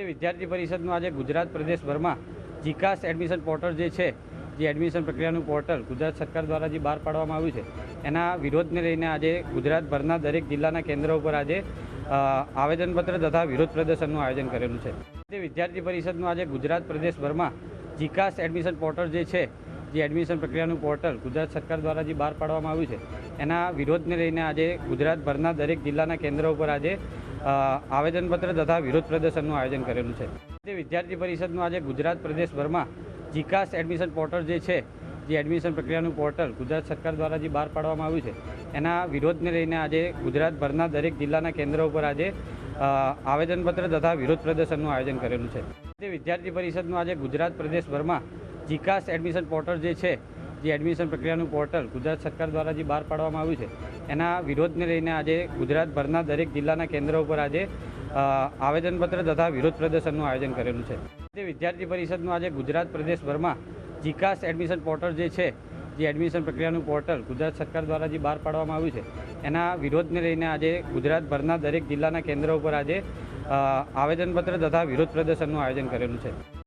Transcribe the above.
વિદ્યાર્થી પરિષદનું આજે ગુજરાત પ્રદેશભરમાં જીકાસ એડમિશન પોર્ટલ જે છે, જે એડમિશન પ્રક્રિયાનું પોર્ટલ ગુજરાત સરકાર દ્વારા જે બહાર પાડવામાં આવ્યું છે, એના વિરોધને લઈને આજે ગુજરાતભરના દરેક જિલ્લાના કેન્દ્રો ઉપર આજે આવેદનપત્ર તથા વિરોધ પ્રદર્શનનું આયોજન કરેલું છે. વિદ્યાર્થી પરિષદનું આજે ગુજરાત પ્રદેશભરમાં જીકાસ એડમિશન પોર્ટલ જે છે, જે એડમિશન પ્રક્રિયાનું પોર્ટલ ગુજરાત સરકાર દ્વારા જે બહાર પાડવામાં આવ્યું છે, એના વિરોધને લઈને આજે ગુજરાતભરના દરેક જિલ્લાના કેન્દ્રો ઉપર આજે આવેદનપત્ર તથા વિરોધ પ્રદર્શનનું આયોજન કરેલું છે. વિદ્યાર્થી પરિષદનું આજે ગુજરાત પ્રદેશભરમાં જીકાસ એડમિશન પોર્ટલ જે છે, જે એડમિશન પ્રક્રિયાનું પોર્ટલ ગુજરાત સરકાર દ્વારા જે બહાર પાડવામાં આવ્યું છે, એના વિરોધને લઈને આજે ગુજરાતભરના દરેક જિલ્લાના કેન્દ્રો ઉપર આજે આવેદનપત્ર તથા વિરોધ પ્રદર્શનનું આયોજન કરેલું છે. વિદ્યાર્થી પરિષદનું આજે ગુજરાત પ્રદેશભરમાં જીકાસ એડમિશન પોર્ટલ જે છે, જે એડમિશન પ્રક્રિયાનું પોર્ટલ ગુજરાત સરકાર દ્વારા જે બહાર પાડવામાં આવ્યું છે, એના વિરોધને લઈને આજે ગુજરાતભરના દરેક જિલ્લાના કેન્દ્રો ઉપર આજે આવેદનપત્ર તથા વિરોધ પ્રદર્શનનું આયોજન કરેલું છે. વિદ્યાર્થી પરિષદનું આજે ગુજરાત પ્રદેશભરમાં જીકાસ એડમિશન પોર્ટલ જે છે, જે એડમિશન પ્રક્રિયાનું પોર્ટલ ગુજરાત સરકાર દ્વારા જે બહાર પાડવામાં આવ્યું છે, એના વિરોધને લઈને આજે ગુજરાતભરના દરેક જિલ્લાના કેન્દ્રો ઉપર આજે આવેદનપત્ર તથા વિરોધ પ્રદર્શનનું આયોજન કરેલું છે.